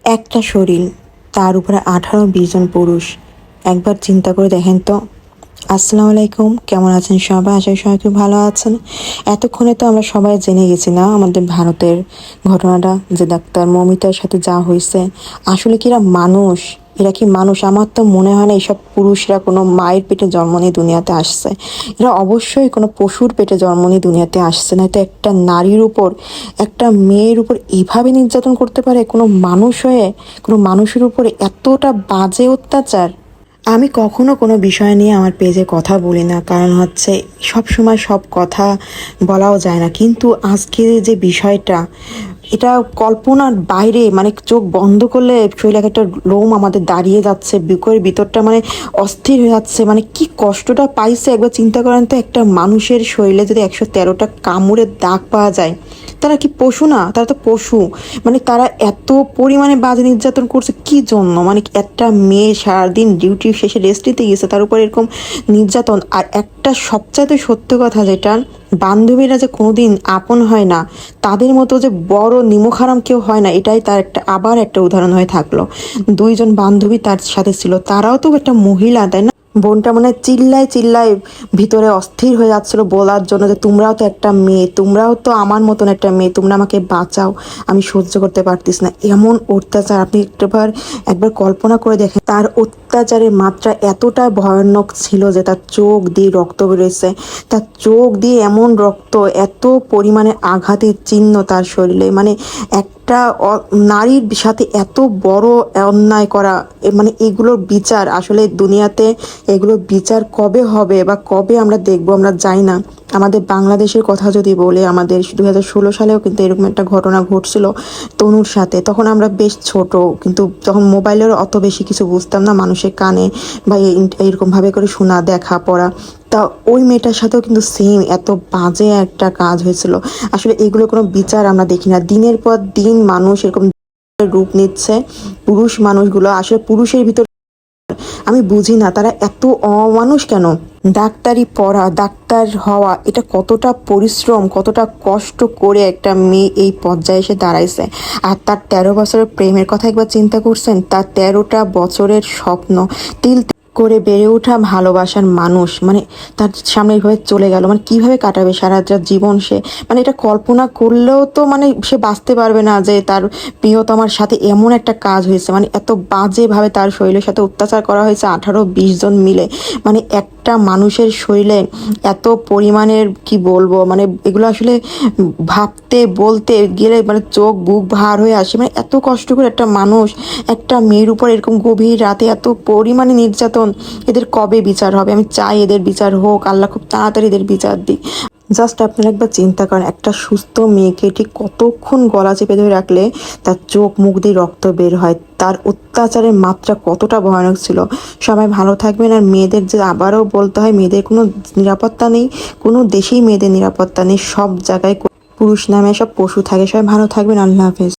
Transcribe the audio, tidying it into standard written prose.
একটা শরীর, তার উপরে 18-20 জন পুরুষ। একবার চিন্তা করে দেখেন তো। আসসালামু আলাইকুম, কেমন আছেন সবাই? আশা করি সবাই খুব ভালো আছেন। এতক্ষণে তো আমরা সবাই জেনে গেছি না আমাদের ভারতের ঘটনাটা, যে ডাক্তার মমিতার সাথে যা হয়েছে। আসলে কি এরা মানুষ? এরা কি মানুষ? আমার তো মনে হয় না এইসব পুরুষরা কোনো মায়ের পেটে জন্ম নিয়ে দুনিয়াতে আসছে। এরা অবশ্যই কোনো পশুর পেটে জন্ম নিয়ে দুনিয়াতে আসছে না। তো একটা নারীর উপর, একটা মেয়ের উপর এইভাবে নির্যাতন করতে পারে কোনো মানুষ হয়ে? কোনো মানুষের উপরে এতটা বাজে অত্যাচার! আমি কখনো কোনো বিষয় নিয়ে আমার পেজে কথা বলি না, কারণ হচ্ছে সব সময় সব কথা বলাও যায় না। কিন্তু আজকে যে বিষয়টা, এটা কল্পনার বাইরে। মানে চোখ বন্ধ করলে শরীরে একটা লোম আমাদের দাঁড়িয়ে যাচ্ছে, বুকের ভিতরটা মানে অস্থির হয়ে যাচ্ছে। মানে কি কষ্টটা পাইছে একবার চিন্তা করেন তো। একটা মানুষের শরীরে যদি 113টা কামড়ের দাগ পাওয়া যায়, তারা কি পশু না? তারা তো পশু। মানে তারা এত পরিমাণে বাজে নির্যাতন করছে কি জন্য? মানে একটা মেয়ে সারাদিন ডিউটি শেষে রেস্ট নিতে গেছে, তার উপর এরকম নির্যাতন। আর একটা সবচাইতে সত্য কথা যেটা, বান্ধবীরা যে কোনোদিন আপন হয় না, তাদের মতো যে বড় নিমুখারাম কেউ হয় না, এটাই তার আবার একটা উদাহরণ হয়ে থাকলো। 2জন বান্ধবী তার সাথে ছিল, তারাও তো একটা মহিলা, তাই না? বোনটা মানে চিল্লায় চিল্লায় ভিতরে অস্থির হয়ে যাচ্ছিল বলার জন্য যে তোমরাও তো একটা মেয়ে, তোমরাও তো আমার মতন একটা মেয়ে, তোমরা আমাকে বাঁচাও, আমি সহ্য করতে পারতিস না এমন অত্যাচার। আপনি একবার কল্পনা করে দেখেন, তার অত্যাচারের মাত্রা এতটা ভয়ানক ছিল যে তার চোখ দিয়ে রক্ত বেরোয়েছে। তার চোখ দিয়ে এমন রক্ত, এত পরিমাণে আঘাতের চিহ্ন তার শরীরে। মানে একটা নারীর সাথে এত বড় অন্যায় করা, মানে এগুলোর বিচার আসলে দুনিয়াতে, এগুলো বিচার কবে হবে বা কবে আমরা দেখবো আমরা জানি না। আমাদের বাংলাদেশের কথা যদি বলে, আমাদের 2016 সালেও কিন্তু এরকম একটা ঘটনা ঘটছিল তনুর সাথে। তখন আমরা বেশ ছোট, কিন্তু তখন মোবাইলের অত বেশি কিছু বুঝতাম না, মানুষের কানে বা এইরকমভাবে করে শোনা দেখা পড়া। তা ওই মেয়েটার সাথেও কিন্তু সেম এত বাজে একটা কাজ হয়েছিল। আসলে এগুলো কোনো বিচার আমরা দেখি না। দিনের পর দিন মানুষ এরকম রূপ নিচ্ছে। পুরুষ মানুষগুলো আসলে পুরুষের ভিতর, আমি বুঝি না তারা এত অমানুষ কেন। ডাক্তারি পড়া, ডাক্তার হওয়া, এটা কতটা পরিশ্রম, কতটা কষ্ট করে একটা মেয়ে এই পর্যায়ে এসে দাঁড়াইছে। আর তার 13 বছরের প্রেমের কথা একবার চিন্তা করছেন? তার 13টা বছরের স্বপ্ন, তিল তিল করে বেড়ে ওঠা ভালোবাসার মানুষ, মানে তার সামনে এইভাবে চলে গেল। মানে কিভাবে কাটাবে সারা জীবন সে? মানে এটা কল্পনা করলেও তো মানে সে বাঁচতে পারবে না যে তার প্রিয়তমার সাথে এমন একটা কাজ হয়েছে। মানে এত বাজেভাবে তার শরীরের সাথে অত্যাচার করা হয়েছে 18-20 জন মিলে। মানে একটা মানুষের শরীরে এত পরিমাণের কি বলবো, মানে এগুলো আসলে ভাবতে বলতে গেলে মানে চোখ বুক ভার হয়ে আসে। মানে এত কষ্ট করে একটা মানুষ, একটা মেয়ের উপর এরকম গভীর রাতে এত পরিমাণে নির্যাতন, এদের কবে বিচার হবে? আমি চাই এদের বিচার হোক, আল্লাহ খুব তাড়াতাড়ি এদের বিচার দিক। জাস্ট আপনারা একবার চিন্তা করেন, একটা সুস্থ মেয়েকে ঠিক কতক্ষণ গলা চেপে ধরে রাখলে তার চোখ মুখ দিয়ে রক্ত বের হয়। তার অত্যাচারের মাত্রা কতটা ভয়ানক ছিল। সবাই ভালো থাকবেন। আর মেয়েদের যে আবারও বলতে হয়, মেয়েদের কোনো নিরাপত্তা নেই, কোনো দেশেই মেয়েদের নিরাপত্তা নেই। সব জায়গায় পুরুষ নামে সব পশু থাকে। সবাই ভালো থাকবেন। আল্লাহ হাফেজ।